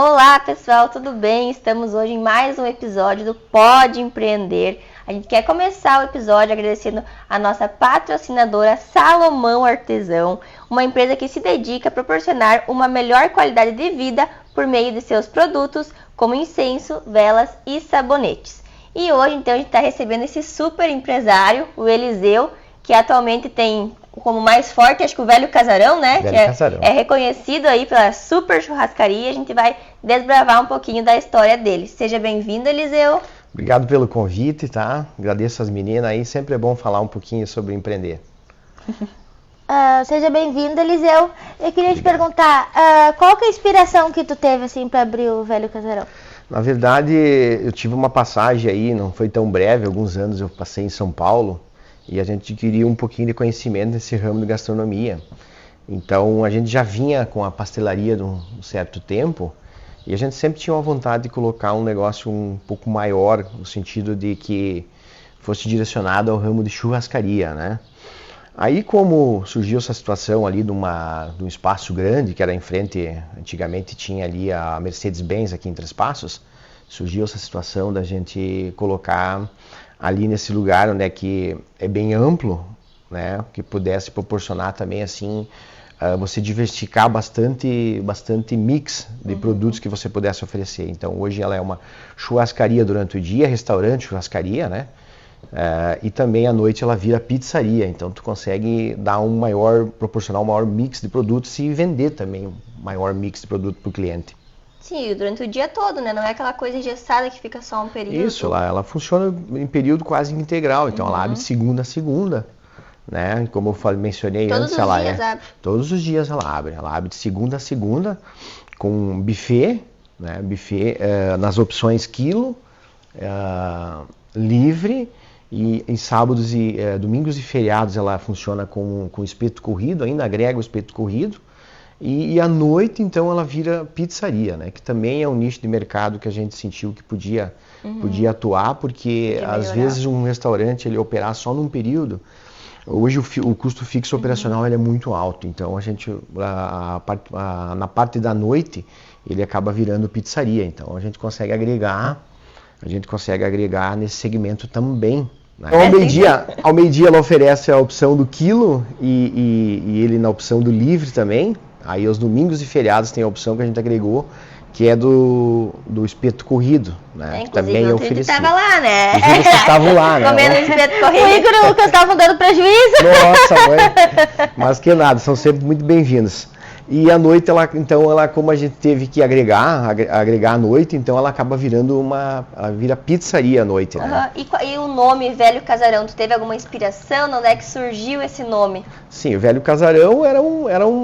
Olá pessoal, tudo bem? Estamos hoje em mais um episódio do Pode Empreender. A gente quer começar o episódio agradecendo a nossa patrocinadora Salomão Artesão, uma empresa que se dedica a proporcionar uma melhor qualidade de vida por meio de seus produtos, como incenso, velas e sabonetes. E hoje então a gente está recebendo esse super empresário, o Eliseu, que atualmente tem como mais forte, acho que o Velho Casarão, né? Casarão. É reconhecido aí pela super churrascaria. A gente vai desbravar um pouquinho da história dele. Seja bem-vindo, Eliseu. Obrigado pelo convite, tá? Agradeço as meninas aí, sempre é bom falar um pouquinho sobre empreender. Seja bem-vindo, Eliseu. Eu queria te perguntar, qual que é a inspiração que tu teve assim para abrir o Velho Casarão? Na verdade, eu tive uma passagem aí, não foi tão breve, alguns anos eu passei em São Paulo e a gente adquiriu um pouquinho de conhecimento nesse ramo de gastronomia. Então a gente já vinha com a pastelaria de um certo tempo e a gente sempre tinha uma vontade de colocar um negócio um pouco maior, no sentido de que fosse direcionado ao ramo de churrascaria, né? Aí como surgiu essa situação ali de um espaço grande, que era em frente, antigamente tinha ali a Mercedes-Benz aqui em Três Passos, surgiu essa situação da gente colocar ali nesse lugar onde é que é bem amplo, né, que pudesse proporcionar também assim, você diversificar bastante mix de produtos que você pudesse oferecer. Então hoje ela é uma churrascaria durante o dia, restaurante, churrascaria, né? E também à noite ela vira pizzaria, então tu consegue dar proporcionar um maior mix de produtos e vender também um maior mix de produto para o cliente. Sim, durante o dia todo, né? Não é aquela coisa engessada que fica só um período. Isso, ela funciona em período quase integral, então ela abre de segunda a segunda, né? Como eu mencionei antes, ela abre. Todos os dias ela abre de segunda a segunda com buffet, né? Buffet nas opções quilo, livre. E em sábados e domingos e feriados ela funciona com espeto corrido, ainda agrega o espeto corrido. E à noite, então, ela vira pizzaria, né? Que também é um nicho de mercado que a gente sentiu que podia atuar, porque às vezes um restaurante ele operar só num período, hoje o custo fixo operacional ele é muito alto. Então a gente, na parte da noite, ele acaba virando pizzaria. Então a gente consegue agregar nesse segmento também. Ao meio-dia ela oferece a opção do quilo e ele na opção do livre também. Aí aos domingos e feriados tem a opção que a gente agregou, que é do espeto corrido, né? Que também é oferecido. Estava lá, né? Vocês estavam lá, né? Comendo espeto corrido. O Igor e o Lucas estavam dando prejuízo. Nossa, mãe. Mas que nada, são sempre muito bem-vindos. E à noite, ela, como a gente teve que agregar à noite, então ela acaba ela vira pizzaria à noite, né? E o nome Velho Casarão, tu teve alguma inspiração? De onde é que surgiu esse nome? Sim, o Velho Casarão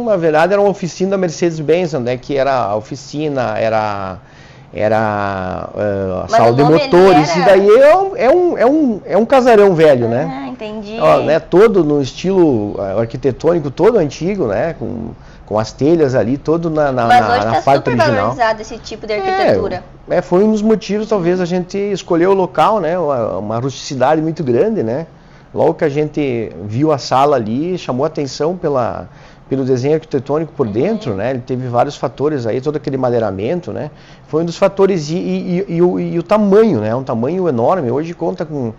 na verdade, era uma oficina da Mercedes-Benz, onde é que era a oficina, era a sala de motores, e daí é um casarão velho, né? Entendi. Né, todo no estilo arquitetônico, todo antigo, né? Com as telhas ali, todo na parte original. Mas hoje está super valorizado esse tipo de arquitetura. Foi um dos motivos, talvez, a gente escolher o local, né? Uma rusticidade muito grande, né? Logo que a gente viu a sala ali, chamou a atenção pelo desenho arquitetônico por dentro, né? Ele teve vários fatores aí, todo aquele madeiramento, né? Foi um dos fatores e o tamanho, né? Um tamanho enorme. Hoje conta com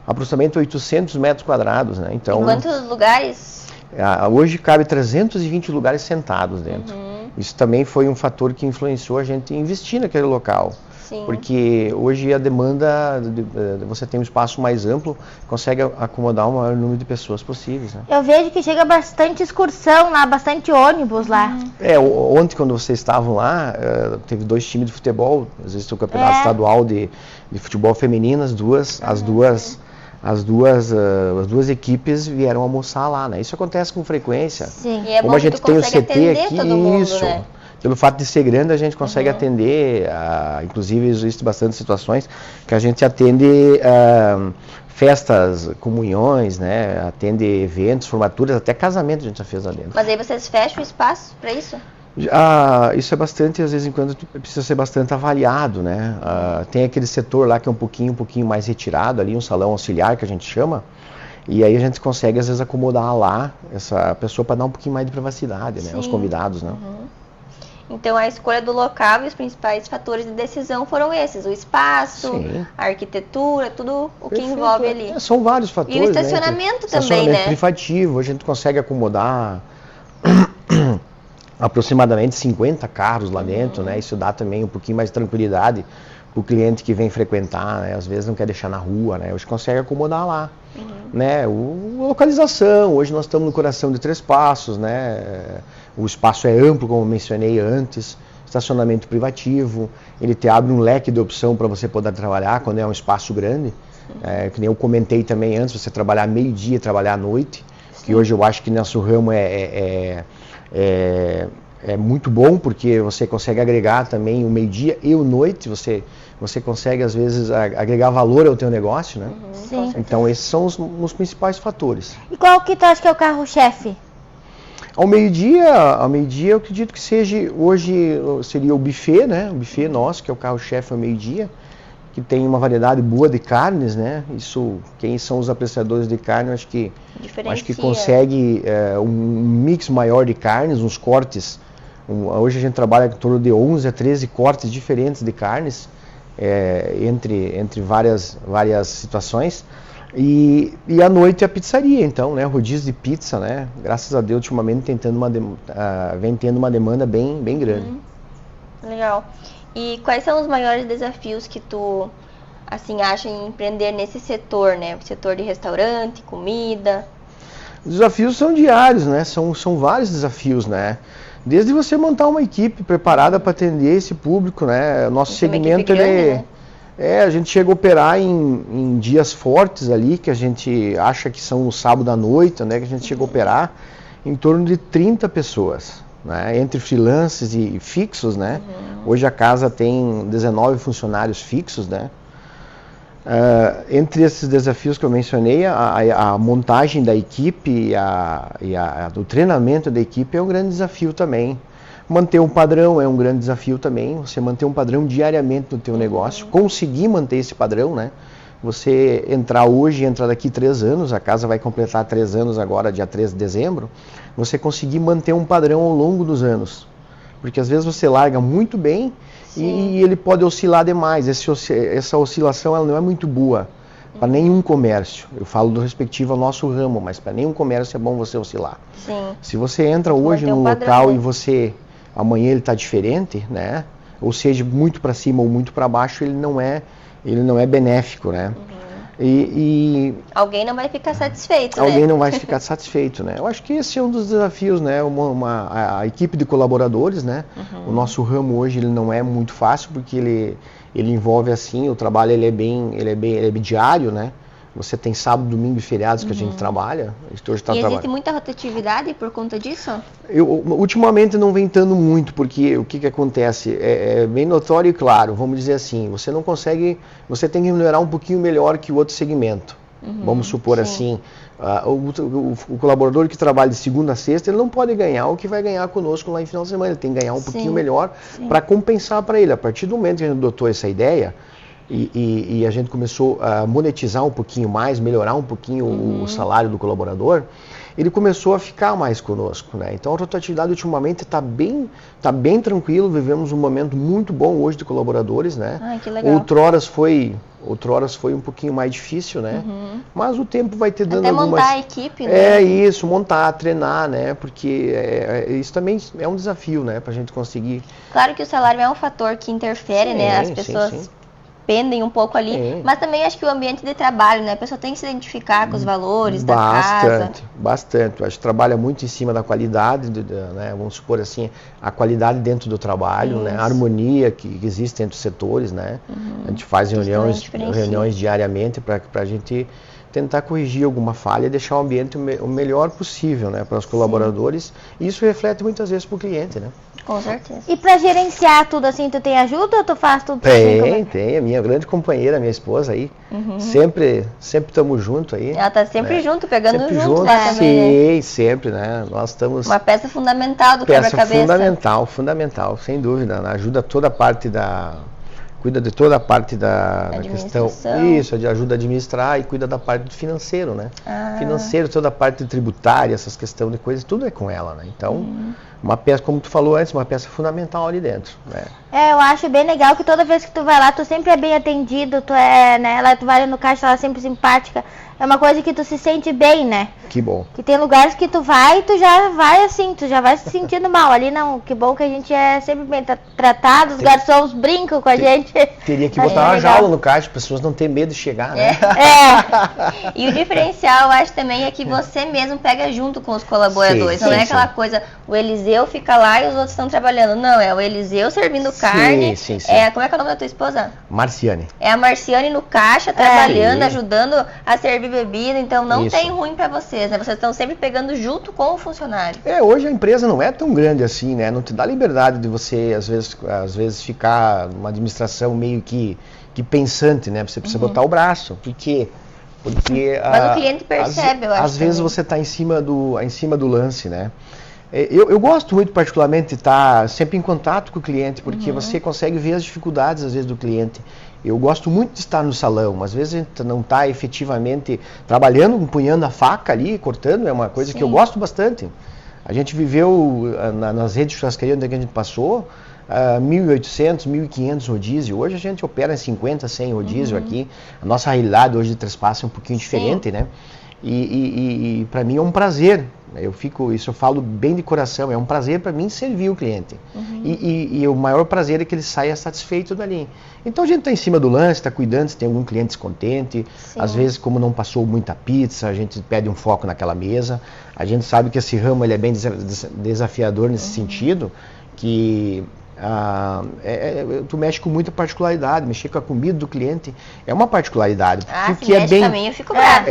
aproximadamente 800 metros quadrados, né? Então, em quantos lugares? Hoje cabe 320 lugares sentados dentro. Isso também foi um fator que influenciou a gente investir naquele local. Sim. Porque hoje a demanda, você tem um espaço mais amplo, consegue acomodar o maior número de pessoas possíveis, né? Eu vejo que chega bastante excursão lá, bastante ônibus lá. Ontem quando vocês estavam lá, teve 2 times de futebol, às vezes tem o campeonato estadual de futebol feminino, as duas equipes vieram almoçar lá, né? Isso acontece com frequência. Sim. E é como bom a gente tem o CT aqui, todo mundo, isso. Né? Pelo fato de ser grande, a gente consegue atender, inclusive existem bastante situações que a gente atende festas, comunhões, né? Atende eventos, formaturas, até casamento a gente já fez lá dentro. Mas aí vocês fecham o espaço para isso? Isso é bastante, às vezes em quando precisa ser bastante avaliado, né? Tem aquele setor lá que é um pouquinho mais retirado, ali um salão auxiliar que a gente chama, e aí a gente consegue às vezes acomodar lá essa pessoa para dar um pouquinho mais de privacidade, né? Aos convidados, né? Então a escolha do local e os principais fatores de decisão foram esses, o espaço, Sim. a arquitetura, tudo o que Perfeito. envolve ali. São vários fatores. E o estacionamento também, estacionamento né? privativo, a gente consegue acomodar aproximadamente 50 carros lá dentro, né? Isso dá também um pouquinho mais de tranquilidade para o cliente que vem frequentar, né? Às vezes não quer deixar na rua, né? Hoje consegue acomodar lá, né? Localização, hoje nós estamos no coração de Três Passos, né? O espaço é amplo, como eu mencionei antes, estacionamento privativo, ele te abre um leque de opção para você poder trabalhar quando é um espaço grande, que nem eu comentei também antes, você trabalhar meio-dia e trabalhar à noite, que hoje eu acho que nosso ramo é muito bom, porque você consegue agregar também o meio-dia e o noite, você consegue às vezes agregar valor ao teu negócio, né? Sim. Então esses são os principais fatores. E qual que tu acha que é o carro-chefe? Ao meio-dia eu acredito que hoje seria o buffet, né? O buffet nosso, que é o carro-chefe ao meio-dia, que tem uma variedade boa de carnes, né? Isso, quem são os apreciadores de carne, eu acho que consegue um mix maior de carnes, uns cortes. Hoje a gente trabalha em torno de 11 a 13 cortes diferentes de carnes, entre várias situações. E à noite a pizzaria, então, né? Rodízio de pizza, né? Graças a Deus, ultimamente vem tendo uma demanda bem grande. Legal. E quais são os maiores desafios que tu, assim, acha em empreender nesse setor, né? O setor de restaurante, comida? Os desafios são diários, né? São vários desafios, né? Desde você montar uma equipe preparada para atender esse público, né? O nosso segmento, grande, né? A gente chega a operar em dias fortes ali, que a gente acha que são no sábado à noite, né? Que a gente chega a operar em torno de 30 pessoas, né? Entre freelancers e fixos, né? Hoje a casa tem 19 funcionários fixos, né? Entre esses desafios que eu mencionei, a montagem da equipe e o treinamento da equipe é um grande desafio também. Manter um padrão é um grande desafio também, você manter um padrão diariamente no teu negócio, conseguir manter esse padrão, né? Você entrar hoje e entrar daqui 3 anos, a casa vai completar 3 anos agora, dia 13 de dezembro, você conseguir manter um padrão ao longo dos anos. Porque às vezes você larga muito bem e ele pode oscilar demais. Essa oscilação ela não é muito boa para nenhum comércio. Eu falo do respectivo ao nosso ramo, mas para nenhum comércio é bom você oscilar. Sim. Se você entra hoje no local e amanhã ele está diferente, né? Ou seja, muito para cima ou muito para baixo, ele não é benéfico, né? E alguém não vai ficar satisfeito, né? Alguém não vai ficar satisfeito, né? Eu acho que esse é um dos desafios, né? A equipe de colaboradores, né? O nosso ramo hoje ele não é muito fácil porque ele envolve assim, o trabalho ele é diário, né? Você tem sábado, domingo e feriados que a gente trabalha. Existe muita rotatividade por conta disso? Ultimamente não vem tanto muito, porque o que acontece? É bem notório e claro, vamos dizer assim, você tem que melhorar um pouquinho melhor que o outro segmento. Vamos supor assim, o colaborador que trabalha de segunda a sexta, ele não pode ganhar o que vai ganhar conosco lá em final de semana, ele tem que ganhar um pouquinho melhor para compensar para ele. A partir do momento que a gente adotou essa ideia, e a gente começou a monetizar um pouquinho mais, melhorar um pouquinho o salário do colaborador, ele começou a ficar mais conosco, né? Então a rotatividade ultimamente está bem tranquilo, vivemos um momento muito bom hoje de colaboradores, né? Ai, que legal. Outroras foi um pouquinho mais difícil, né? Mas o tempo vai ter dando até montar a equipe, né? É isso, montar, treinar, né? Porque isso também é um desafio, né? Pra gente conseguir... Claro que o salário é um fator que interfere, né? As pessoas pendem um pouco ali, mas também acho que o ambiente de trabalho, né? A pessoa tem que se identificar com os valores da casa. Bastante. Acho que trabalha muito em cima da qualidade, né? Vamos supor assim, a qualidade dentro do trabalho, né? A harmonia que existe entre os setores, né? A gente faz reuniões diariamente para a gente tentar corrigir alguma falha e deixar o ambiente o melhor possível, né? Para os colaboradores. E isso reflete muitas vezes para o cliente, né? Com certeza. E pra gerenciar tudo assim, tu tem ajuda ou tu faz tudo sozinho? Tem, a minha grande companheira, minha esposa aí. Sempre estamos juntos aí. Ela tá sempre junto, pegando sempre junto lá também, né? Sempre, né? Nós estamos... Uma peça fundamental do quebra-cabeça. Fundamental, sem dúvida. Né? Ajuda toda a parte cuida de toda a parte da questão, Administração. de ajuda a administrar e cuida da parte do financeiro, né? Ah. Financeiro, toda a parte tributária, essas questões de coisas, tudo é com ela, né? Então, uma peça, como tu falou antes, uma peça fundamental ali dentro, né? Eu acho bem legal que toda vez que tu vai lá, tu sempre é bem atendido, tu é, né, tu vai no caixa, ela é sempre simpática. É uma coisa que tu se sente bem, né? Que bom. Que tem lugares que tu vai e tu já vai assim, tu já vai se sentindo mal. Ali não, que bom que a gente é sempre bem tratado, os garçons brincam com a gente. Teria que botar uma jaula no caixa, as pessoas não têm medo de chegar, né? E o diferencial, eu acho também, é que você mesmo pega junto com os colaboradores. Sim, não sim, é aquela coisa, o Eliseu fica lá e os outros estão trabalhando. Não, é o Eliseu servindo carne. Sim. Como é que é o nome da tua esposa? Marciane. É a Marciane no caixa, trabalhando, Sim. ajudando a servir bebida. Então não Isso. tem ruim pra vocês, né? Vocês estão sempre pegando junto com o funcionário. Hoje a empresa não é tão grande assim, né? Não te dá liberdade de você, às vezes ficar numa administração meio que pensante, né? Você precisa botar o braço. Por quê? Porque Mas o cliente percebe, eu acho. Às vezes você está em cima do lance, né? Eu gosto muito, particularmente, de estar sempre em contato com o cliente, porque você consegue ver as dificuldades, às vezes, do cliente. Eu gosto muito de estar no salão, às vezes a gente não está efetivamente trabalhando, empunhando a faca ali, cortando, é uma coisa que eu gosto bastante. A gente viveu nas redes de churrascaria onde a gente passou, 1.800, 1.500 rodízio. Hoje a gente opera em 50, 100 rodízio aqui. A nossa realidade hoje de Três Passos é um pouquinho diferente, né? E para mim é um prazer. Isso eu falo bem de coração, é um prazer para mim servir o cliente. E o maior prazer é que ele saia satisfeito dali. Então a gente está em cima do lance, está cuidando se tem algum cliente descontente. Sim. Às vezes, como não passou muita pizza, a gente pede um foco naquela mesa. A gente sabe que esse ramo ele é bem desafiador nesse sentido, que tu mexe com muita particularidade, mexer com a comida do cliente é uma particularidade. Se mexe também, eu fico brava.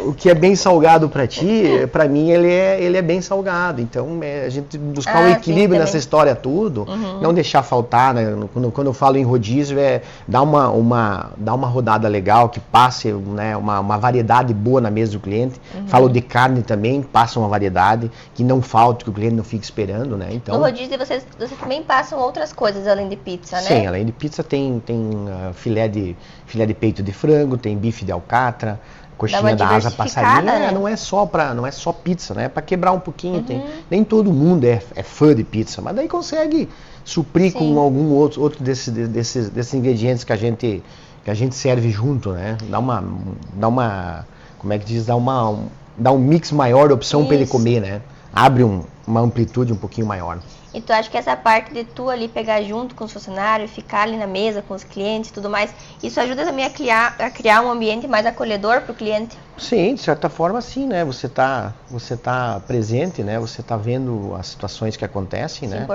O que é bem salgado para ti, para mim ele é bem salgado. Então a gente buscar um equilíbrio nessa história tudo, não deixar faltar, né? Quando eu falo em rodízio dar uma rodada legal, que passe, né, uma variedade boa na mesa do cliente. Falo de carne também, passa uma variedade que não falte, que o cliente não fique esperando. Né? Então, no rodízio vocês também passam outras coisas além de pizza, né? Sim, além de pizza tem filé de peito de frango, tem bife de alcatra, coxinha da asa passarinha, né? Não é só pizza, né? Para quebrar um pouquinho, nem todo mundo é fã de pizza, mas daí consegue suprir com algum outro desses ingredientes que a gente serve junto, né? Dá uma como é que diz, dá um mix maior de opção para ele comer, né? Abre uma amplitude um pouquinho maior. E tu acha que essa parte de tu ali pegar junto com os funcionários, ficar ali na mesa com os clientes e tudo mais, isso ajuda também a criar um ambiente mais acolhedor para o cliente? Sim, de certa forma sim, né? Você tá presente, né? Você tá vendo as situações que acontecem, né?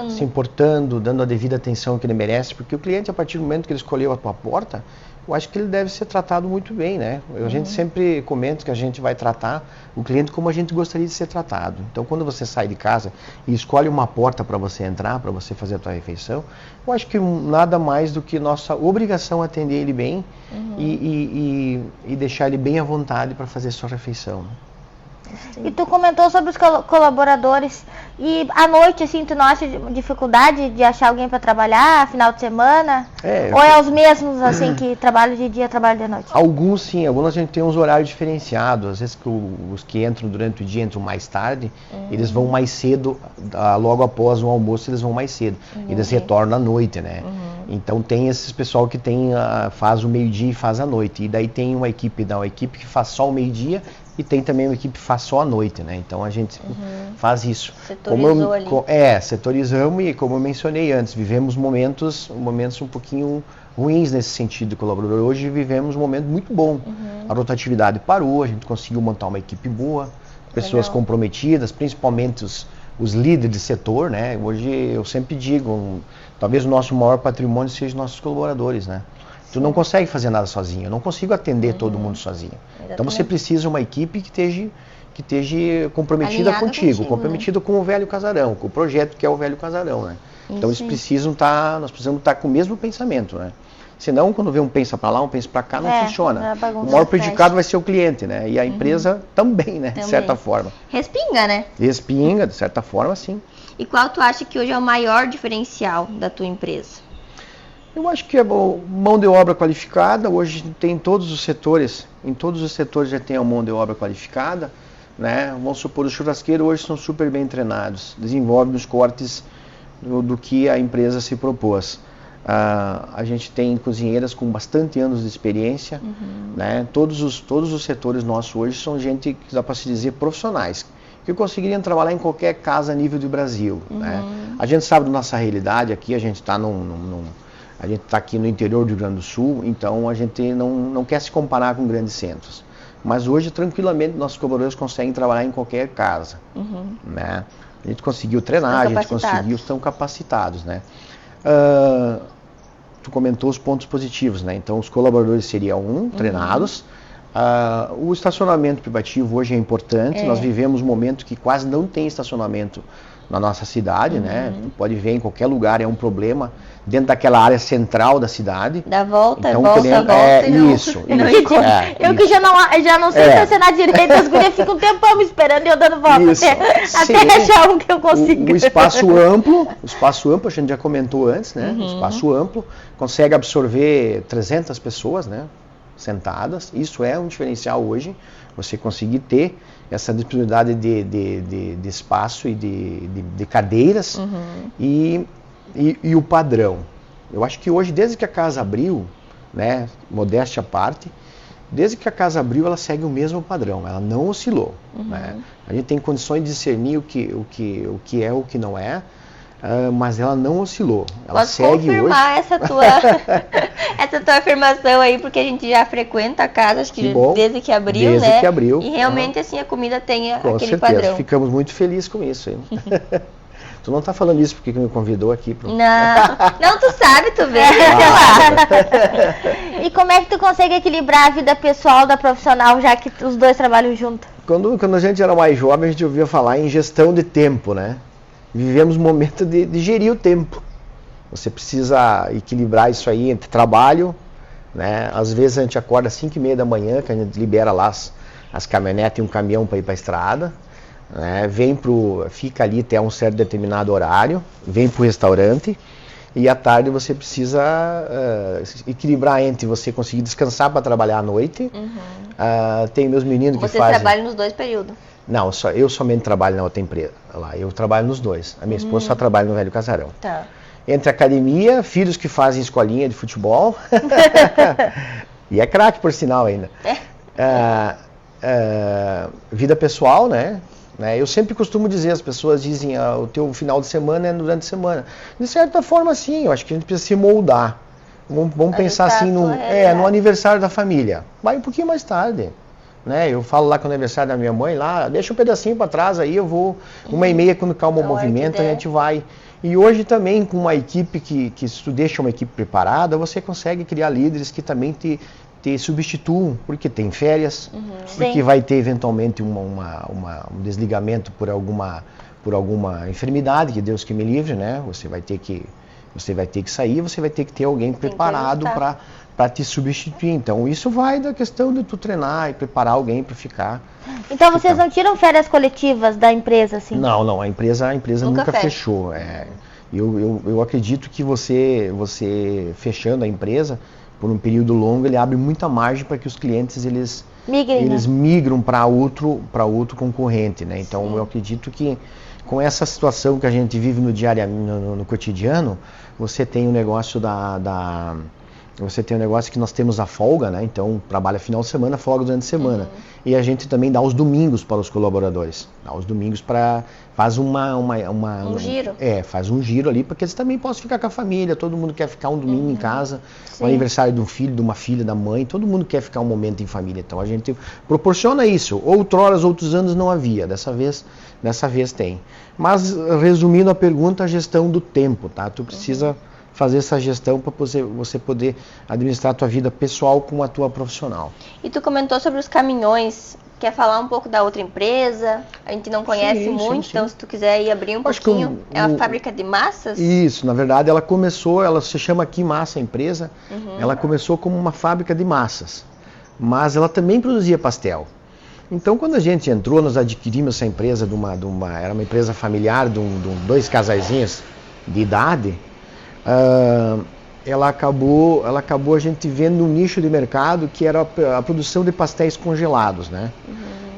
Se importando, dando a devida atenção que ele merece, porque o cliente, a partir do momento que ele escolheu a tua porta, eu acho que ele deve ser tratado muito bem, né? A gente sempre comenta que a gente vai tratar o cliente como a gente gostaria de ser tratado. Então, quando você sai de casa e escolhe uma porta para você entrar, para você fazer a tua refeição, eu acho que nada mais do que nossa obrigação atender ele bem e deixar ele bem à vontade para fazer a sua refeição. Né? E tu comentou sobre os colaboradores. E à noite, assim, tu não acha dificuldade de achar alguém para trabalhar, final de semana? Ou é os mesmos, assim, que trabalham de dia, trabalham de noite? Alguns sim, alguns a gente tem uns horários diferenciados. Às vezes os que entram durante o dia entram mais tarde, eles vão mais cedo, logo após o almoço eles vão mais cedo. Eles retornam à noite, né? Então tem esses pessoal que faz o meio-dia e faz a noite. E daí tem uma equipe que faz só o meio-dia e tem também uma equipe que faz só a noite, né? Então a gente faz isso. Setorizou ali. Setorizamos e como eu mencionei antes, vivemos momentos um pouquinho ruins nesse sentido de colaborador. Hoje vivemos um momento muito bom. A rotatividade parou, a gente conseguiu montar uma equipe boa, pessoas comprometidas, principalmente os líderes de setor, né? Hoje eu sempre digo, talvez o nosso maior patrimônio seja os nossos colaboradores, né? Tu não consegue fazer nada sozinho, eu não consigo atender todo mundo sozinho. Exatamente. Então você precisa de uma equipe que esteja comprometida contigo, comprometida com o velho casarão, com o projeto que é o velho casarão, né? Então nós precisamos estar com o mesmo pensamento, né? Senão, quando vê um pensa para lá, um pensa para cá, não funciona. O maior prejudicado vai ser o cliente, né? E a empresa também, né? De certa forma. Respinga, né? Respinga, de certa forma, sim. E qual tu acha que hoje é o maior diferencial da tua empresa? Eu acho que é mão de obra qualificada. Hoje tem em todos os setores já tem a mão de obra qualificada, né? Vamos supor, os churrasqueiros hoje são super bem treinados, desenvolvem os cortes do que a empresa se propôs. A gente tem cozinheiras com bastante anos de experiência, né? Todos os setores nossos hoje são gente que dá para se dizer profissionais, que conseguiriam trabalhar em qualquer casa a nível do Brasil, né? A gente sabe da nossa realidade aqui, a gente está a gente está aqui no interior do Rio Grande do Sul, então a gente não quer se comparar com grandes centros. Mas hoje, tranquilamente, nossos colaboradores conseguem trabalhar em qualquer casa, né? A gente conseguiu treinar, estão capacitados, né? Tu comentou os pontos positivos, né? Então, os colaboradores seriam treinados. O estacionamento privativo hoje é importante. Nós vivemos um momento que quase não tem estacionamento na nossa cidade, né? Tu pode ver em qualquer lugar, é um problema dentro daquela área central da cidade. Dá volta, então, volta. Eu que já não sei estacionar direito, as gurias ficam um tempão me esperando e eu dando volta até achar um que eu consiga. O espaço amplo, a gente já comentou antes, né? O espaço amplo consegue absorver 300 pessoas, né? Sentadas. Isso é um diferencial hoje, você conseguir ter essa disponibilidade de espaço e de cadeiras e o padrão. Eu acho que hoje, desde que a casa abriu, né, modéstia à parte, desde que a casa abriu, ela segue o mesmo padrão, ela não oscilou. Né? A gente tem condições de discernir o que é o que não é, mas ela não oscilou. Ela Posso segue confirmar hoje. essa tua afirmação aí, porque a gente já frequenta a casa, acho que desde que abriu, desde né? que abriu. E realmente assim a comida tem Com aquele certeza. padrão. Ficamos muito felizes com isso. Hein? Tu não tá falando isso porque me convidou aqui pro... Não, tu sabe, tu vê. E como é que tu consegue equilibrar a vida pessoal da profissional, já que os dois trabalham junto? Quando a gente era mais jovem, a gente ouvia falar em gestão de tempo, né? Vivemos um momento de gerir o tempo. Você precisa equilibrar isso aí entre trabalho, né? Às vezes a gente acorda às 5h30 da manhã, que a gente libera lá as caminhonetes e um caminhão para ir para a estrada, né? Fica ali até um certo determinado horário, vem para o restaurante e à tarde você precisa equilibrar entre você conseguir descansar para trabalhar à noite. Tem meus meninos que fazem... Você trabalha nos dois períodos? Não, eu somente trabalho na outra empresa. Lá, eu trabalho nos dois. A minha esposa só trabalha no Velho Casarão. Tá. Entre academia, filhos que fazem escolinha de futebol. E é craque, por sinal, ainda. Vida pessoal, né? Eu sempre costumo dizer, as pessoas dizem, o teu final de semana é durante a semana. De certa forma, sim, eu acho que a gente precisa se moldar. Vamos pensar assim, no aniversário da família. Vai um pouquinho mais tarde. Né? Eu falo lá com o aniversário da minha mãe, lá, deixa um pedacinho para trás, aí eu vou 1h30 quando calma o movimento, a gente vai. E hoje também com uma equipe que se tu deixa uma equipe preparada, você consegue criar líderes que também te substituam, porque tem férias, porque vai ter eventualmente um desligamento por alguma enfermidade, que Deus que me livre, né? Você vai ter que sair, você vai ter que ter alguém preparado para te substituir. Então, isso vai da questão de tu treinar e preparar alguém para ficar. Então, vocês não tiram férias coletivas da empresa, assim? Não, a empresa nunca fechou. Eu acredito que você fechando a empresa por um período longo, ele abre muita margem para que os clientes eles migram para outro concorrente, né? Então, eu acredito que com essa situação que a gente vive no cotidiano, você tem um negócio você tem um negócio que nós temos a folga, né? Então, trabalha final de semana, folga durante a semana. E a gente também dá os domingos para os colaboradores. Dá os domingos faz um giro. Faz um giro ali, porque eles também possam ficar com a família. Todo mundo quer ficar um domingo em casa. O aniversário de um filho, de uma filha, da mãe. Todo mundo quer ficar um momento em família. Então, a gente proporciona isso. Outros anos não havia. Dessa vez tem. Mas, resumindo a pergunta, a gestão do tempo, tá? Tu precisa fazer essa gestão para você poder administrar a tua vida pessoal com a tua profissional. E tu comentou sobre os caminhões. Quer falar um pouco da outra empresa? A gente não conhece muito, então se tu quiser ir abrir um pouquinho. É uma fábrica de massas? Isso, na verdade ela se chama aqui Massa a empresa. Ela começou como uma fábrica de massas, mas ela também produzia pastel. Então, quando a gente entrou, nós adquirimos essa empresa era uma empresa familiar de dois casaizinhos de idade. Ela acabou a gente vendo um nicho de mercado que era a produção de pastéis congelados, né?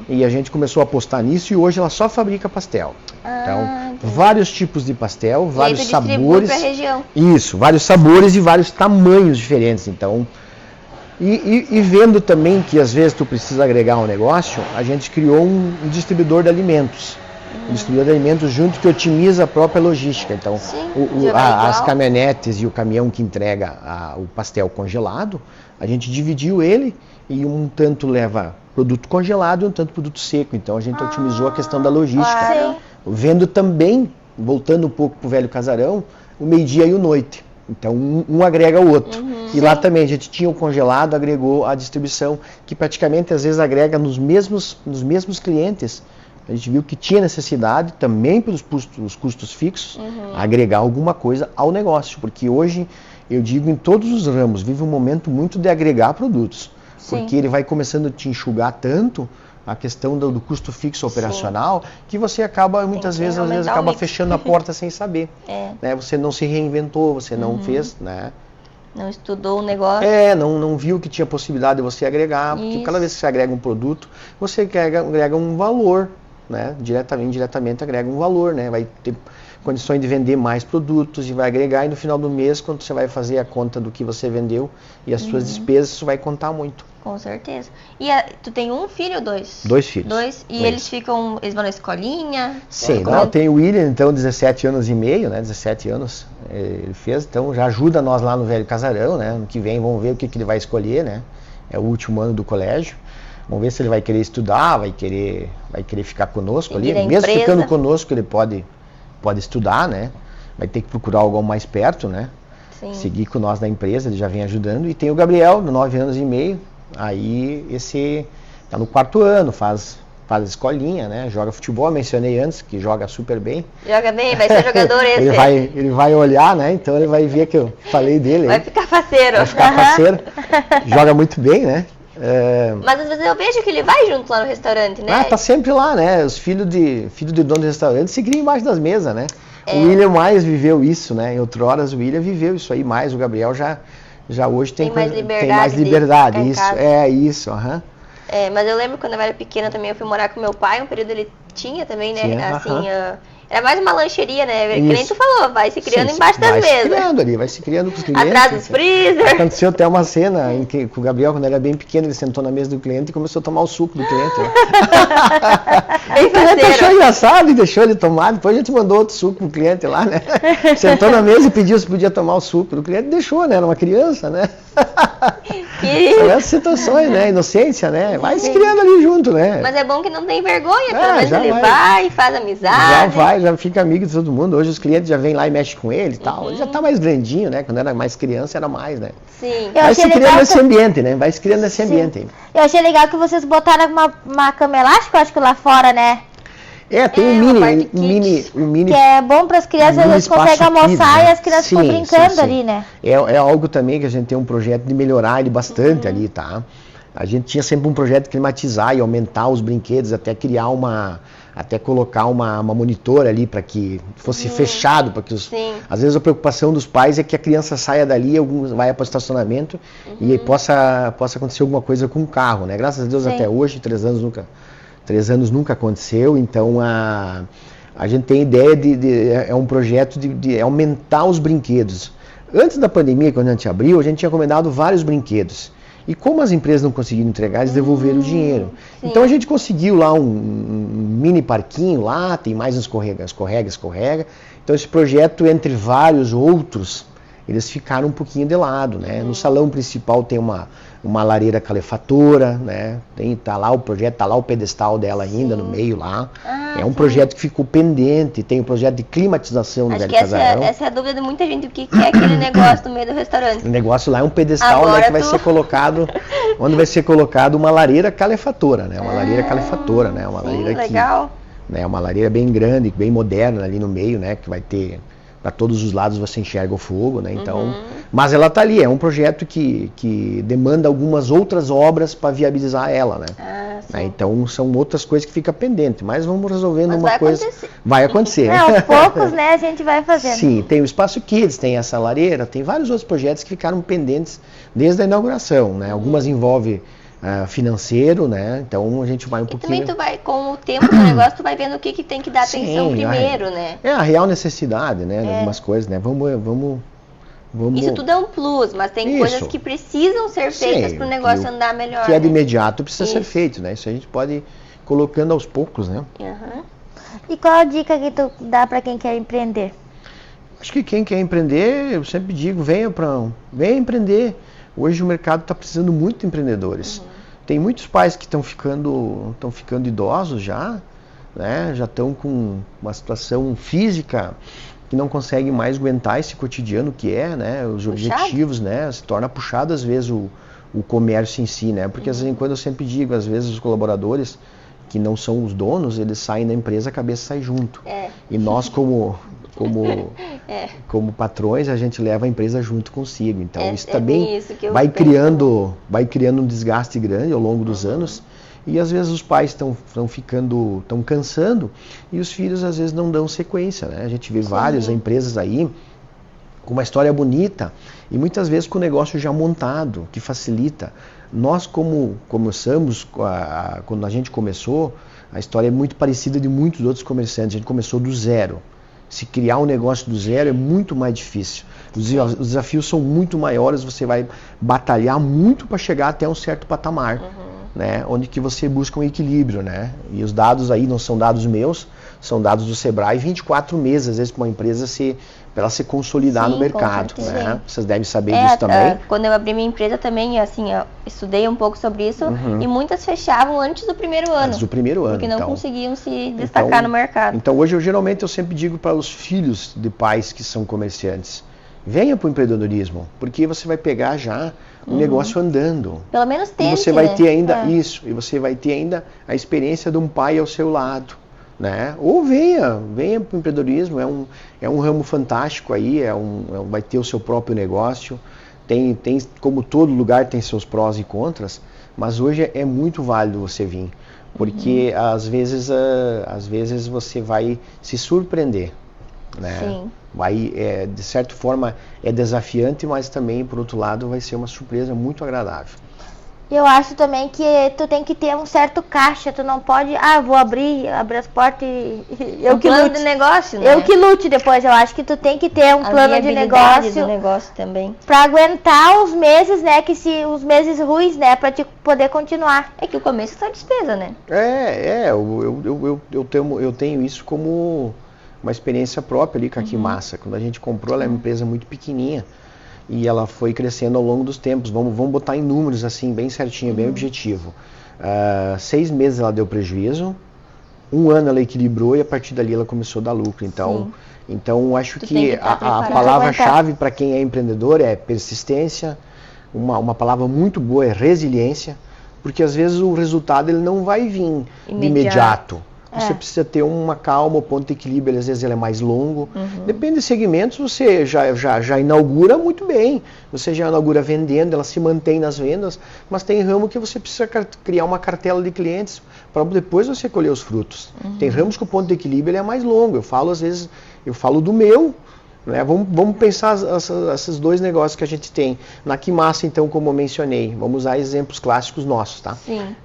E a gente começou a apostar nisso e hoje ela só fabrica pastel. Então, vários tipos de pastel, vários sabores. Pra região. Isso, vários sabores e vários tamanhos diferentes. Então, e vendo também que às vezes tu precisa agregar um negócio, a gente criou um distribuidor de alimentos. Um distribuidor de alimentos junto que otimiza a própria logística. Então, as caminhonetes e o caminhão que entrega o pastel congelado, a gente dividiu ele e um tanto leva produto congelado e um tanto produto seco. Então a gente otimizou a questão da logística. Claro. Vendo também, voltando um pouco para o velho casarão, o meio-dia e o noite. Então um agrega o outro. E lá também a gente tinha o congelado, agregou a distribuição, que praticamente às vezes agrega nos mesmos clientes. A gente viu que tinha necessidade também pelos custos fixos, agregar alguma coisa ao negócio. Porque hoje, eu digo, em todos os ramos, vive um momento muito de agregar produtos. Porque ele vai começando a te enxugar tanto a questão do custo fixo operacional, que você acaba, muitas vezes, acaba fechando a porta sem saber. Né? Você não se reinventou, você não fez, né? Não estudou o negócio. Não viu que tinha possibilidade de você agregar, porque cada vez que você agrega um produto, você agrega um valor, né? Diretamente, indiretamente agrega um valor, né? Vai ter condições de vender mais produtos e vai agregar, e no final do mês, quando você vai fazer a conta do que você vendeu e as suas despesas, isso vai contar muito. Com certeza. E tu tem um filho ou dois? Dois filhos. E eles vão na escolinha? Sim, tem o William, então, 17 anos e meio, né? 17 anos ele fez, então já ajuda nós lá no velho casarão, né? No que vem vamos ver o que ele vai escolher, né? É o último ano do colégio. Vamos ver se ele vai querer estudar, vai querer ficar conosco ali. Mesmo ficando conosco, ele pode estudar, né? Vai ter que procurar algo mais perto, né? Sim. Seguir com nós na empresa, ele já vem ajudando. E tem o Gabriel, de 9 anos e meio. Aí esse tá no 4º ano, faz escolinha, né? Joga futebol, mencionei antes, que joga super bem. Joga bem, vai ser jogador esse. ele vai olhar, né? Então ele vai ver que eu falei dele. Vai ficar faceiro. Vai ficar faceiro. Joga muito bem, né? Mas às vezes eu vejo que ele vai junto lá no restaurante, né? Tá sempre lá, né? Os filhos de dono de restaurante se criam embaixo das mesas, né? O William mais viveu isso, né? Em outras o William viveu isso aí mais, o Gabriel já hoje tem mais liberdade. Isso, mas eu lembro quando eu era pequena também, eu fui morar com meu pai, um período ele tinha também, né? Assim, era mais uma lancheria, né? Que nem tu falou, vai se criando embaixo das mesas. Vai se criando ali, vai se criando com os clientes. Atrás dos freezer. Aconteceu até uma cena em que o Gabriel, quando era bem pequeno, ele sentou na mesa do cliente e começou a tomar o suco do cliente. Né? Ele achou engraçado e deixou ele tomar, depois a gente mandou outro suco pro cliente lá, né? Sentou na mesa e pediu se podia tomar o suco do cliente, deixou, né? Era uma criança, né? São essas situações, né? Inocência, né? Vai se criando ali junto, né? Mas é bom que não tem vergonha, pelo menos ele vai, faz amizade. Já fica amigo de todo mundo. Hoje os clientes já vêm lá e mexem com ele e tal. Ele já tá mais grandinho, né? Quando era mais criança, era mais, né? Sim. Vai se criando nesse ambiente, né? Vai se criando nesse ambiente. Eu achei legal que vocês botaram uma cama elástica, acho que lá fora, né? Tem um mini. Que é bom para as crianças, eles conseguem almoçar e as crianças ficam brincando ali, né? É algo também que a gente tem um projeto de melhorar ele bastante ali, tá? A gente tinha sempre um projeto de climatizar e aumentar os brinquedos, até colocar uma monitora ali para que fosse fechado, para que às vezes a preocupação dos pais é que a criança saia dali, vai para o estacionamento e possa acontecer alguma coisa com o carro, né? Graças a Deus até hoje, 3 anos nunca aconteceu, então a gente tem ideia é um projeto de aumentar os brinquedos. Antes da pandemia, quando a gente abriu, a gente tinha encomendado vários brinquedos. E como as empresas não conseguiram entregar, eles devolveram o dinheiro. Sim. Então a gente conseguiu lá um mini parquinho lá, tem mais um escorrega. Então esse projeto, entre vários outros, eles ficaram um pouquinho de lado, né? No salão principal tem uma lareira calefatora, né? Tá lá o projeto, tá lá o pedestal dela ainda no meio lá. É um projeto que ficou pendente, tem o projeto de climatização no velho casarão. Essa é a dúvida de muita gente, o que é aquele negócio no meio do restaurante? O negócio lá é um pedestal, né, que vai ser colocado, onde vai ser colocado uma lareira calefatora, né? Uma lareira calefatora, né? Uma lareira legal. Né, uma lareira bem grande, bem moderna ali no meio, né? Que vai ter... Para todos os lados você enxerga o fogo, né? Então, mas ela está ali, é um projeto que demanda algumas outras obras para viabilizar ela, né? Né? Então são outras coisas que ficam pendentes, mas vamos resolvendo uma vai coisa. Acontecer. Vai acontecer. Aos poucos, né, a gente vai fazendo. Sim, tem o Espaço Kids, tem essa lareira, tem vários outros projetos que ficaram pendentes desde a inauguração, né? Algumas envolvem financeiro, né? Então a gente vai um pouquinho... E também tu vai, com o tempo do negócio, tu vai vendo o que tem que dar atenção primeiro, né? É a real necessidade, né? De algumas coisas, né? Vamos... Isso tudo é um plus, mas tem coisas que precisam ser feitas para o negócio andar melhor. Que é de imediato precisa ser feito, né? Isso a gente pode ir colocando aos poucos, né? E qual a dica que tu dá para quem quer empreender? Acho que quem quer empreender, eu sempre digo, venha empreender. Hoje o mercado está precisando muito de empreendedores. Tem muitos pais que estão ficando idosos já, né? Já estão com uma situação física que não conseguem mais aguentar esse cotidiano que é, né? Os objetivos, né? Se torna puxado às vezes o comércio em si, né? Porque às vezes, quando eu sempre digo, às vezes os colaboradores que não são os donos, eles saem da empresa, a cabeça sai junto. E nós como patrões, a gente leva a empresa junto consigo. Então isso também vai criando um desgaste grande ao longo dos anos. E às vezes os pais estão cansando e os filhos às vezes não dão sequência, né? A gente vê várias empresas aí com uma história bonita e muitas vezes com o negócio já montado, que facilita. Nós, como começamos, quando a gente começou, a história é muito parecida de muitos outros comerciantes. A gente começou do zero. Se criar um negócio do zero é muito mais difícil. Os desafios são muito maiores, você vai batalhar muito para chegar até um certo patamar. Né, onde que você busca um equilíbrio, né? E os dados aí não são dados meus, são dados do Sebrae, 24 meses, às vezes, para uma empresa para ela se consolidar no mercado, né? Vocês devem saber disso também. Quando eu abri minha empresa também, assim, eu estudei um pouco sobre isso e muitas fechavam antes do primeiro ano. Antes do primeiro ano, porque não conseguiam se destacar no mercado. Então hoje, geralmente, eu sempre digo para os filhos de pais que são comerciantes, venha para o empreendedorismo, porque você vai pegar já o negócio andando. Pelo menos tente, e você vai ter ainda isso, e você vai ter ainda a experiência de um pai ao seu lado, né? Ou venha para o empreendedorismo, é um ramo fantástico aí, vai ter o seu próprio negócio, tem como todo lugar tem seus prós e contras, mas hoje é muito válido você vir, porque às vezes você vai se surpreender, né? Sim. De certa forma é desafiante, mas também, por outro lado, vai ser uma surpresa muito agradável. Eu acho também que tu tem que ter um certo caixa, tu não pode, vou abrir as portas e eu que lute. De negócio, né? Eu que lute depois, eu acho que tu tem que ter um plano de negócio também. Pra aguentar os meses, né, os meses ruins, né, pra te poder continuar. É que o começo é só despesa, né? Eu tenho isso como uma experiência própria ali com a Quimassa. Quando a gente comprou, ela é uma empresa muito pequenininha e ela foi crescendo ao longo dos tempos. Vamos botar em números assim, bem certinho, bem objetivo. 6 meses ela deu prejuízo, 1 ano ela equilibrou e a partir dali ela começou a dar lucro. Então acho que a palavra-chave para quem é empreendedor é persistência, uma palavra muito boa é resiliência, porque às vezes o resultado ele não vai vir de imediato. Você precisa ter uma calma, o ponto de equilíbrio, às vezes ele é mais longo. Depende de segmentos, você já inaugura muito bem. Você já inaugura vendendo, ela se mantém nas vendas, mas tem ramo que você precisa criar uma cartela de clientes para depois você colher os frutos. Tem ramos que o ponto de equilíbrio ele é mais longo. Eu falo do meu, né? Vamos pensar esses 2 negócios que a gente tem. Na Quimassa, então, como eu mencionei, vamos usar exemplos clássicos nossos, tá? Sim.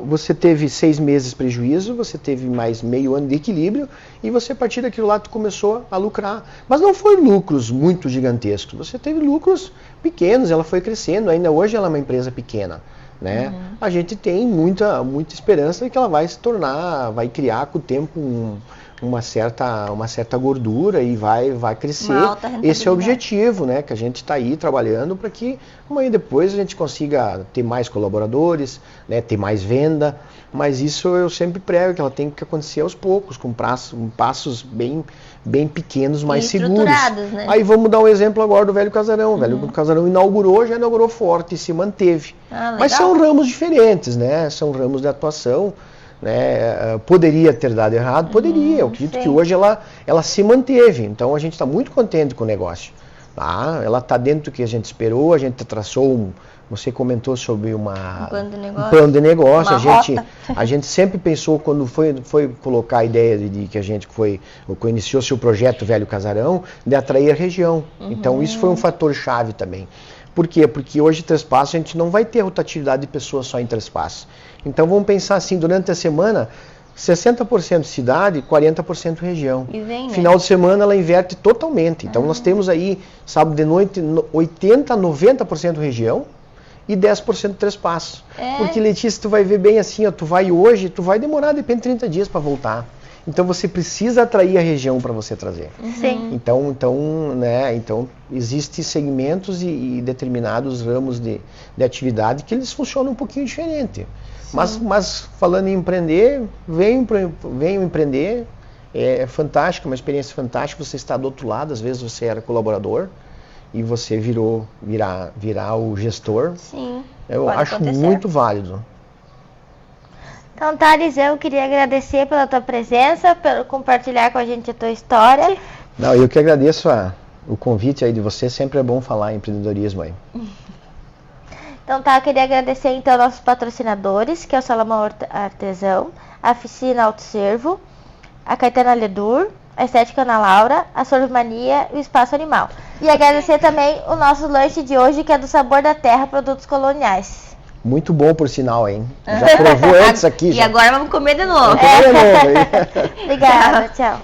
Você teve 6 meses de prejuízo, você teve mais meio ano de equilíbrio e você, a partir daquilo lá, tu começou a lucrar. Mas não foi lucros muito gigantescos, você teve lucros pequenos, ela foi crescendo, ainda hoje ela é uma empresa pequena, né? A gente tem muita esperança de que ela vai se tornar, vai criar com o tempo uma certa gordura e vai crescer. Esse é o objetivo, né? Que a gente está aí trabalhando para que amanhã depois a gente consiga ter mais colaboradores, né? Ter mais venda, mas isso eu sempre prego que ela tem que acontecer aos poucos, com passos bem pequenos, mais seguros. Né? Aí vamos dar um exemplo agora do Velho Casarão. O Velho Casarão já inaugurou forte e se manteve. Mas são ramos diferentes, né? São ramos de atuação. Né? Poderia ter dado errado? Poderia. Eu acredito que hoje ela se manteve. Então a gente está muito contente com o negócio. Ela está dentro do que a gente esperou, a gente traçou Você comentou sobre um plano de negócio. A gente sempre pensou, quando foi colocar a ideia de que a gente iniciou-se o projeto Velho Casarão, de atrair a região. Então isso foi um fator chave também. Por quê? Porque hoje Três Passos a gente não vai ter rotatividade de pessoas só em Três Passos. Então vamos pensar assim, durante a semana, 60% cidade, 40% região. E vem, né? Final de semana ela inverte totalmente. Então nós temos aí, sábado de noite, 80%, 90% região e 10% Três Passos. Porque, Letícia, tu vai ver bem assim, ó, tu vai hoje, tu vai demorar, depende, 30 dias para voltar. Então você precisa atrair a região para você trazer. Sim. Então existem segmentos e determinados ramos de atividade que eles funcionam um pouquinho diferente. Mas falando em empreender, venham empreender, é fantástico, uma experiência fantástica. Você está do outro lado, às vezes você era colaborador e você virar o gestor. Sim. Eu acho muito válido. Então, Thales, eu queria agradecer pela tua presença, pelo compartilhar com a gente a tua história. Não, eu que agradeço o convite aí de você, sempre é bom falar em empreendedorismo aí. Então eu queria agradecer então aos nossos patrocinadores, que é o Salomão Artesão, a Oficina Autoservo, a Caetana Ledur, a Estética Ana Laura, a Sorvemania e o Espaço Animal. E agradecer também o nosso lanche de hoje, que é do Sabor da Terra, produtos coloniais. Muito bom, por sinal, hein? Já provou antes aqui. E agora vamos comer de novo. Vamos comer de novo. Obrigada, tchau.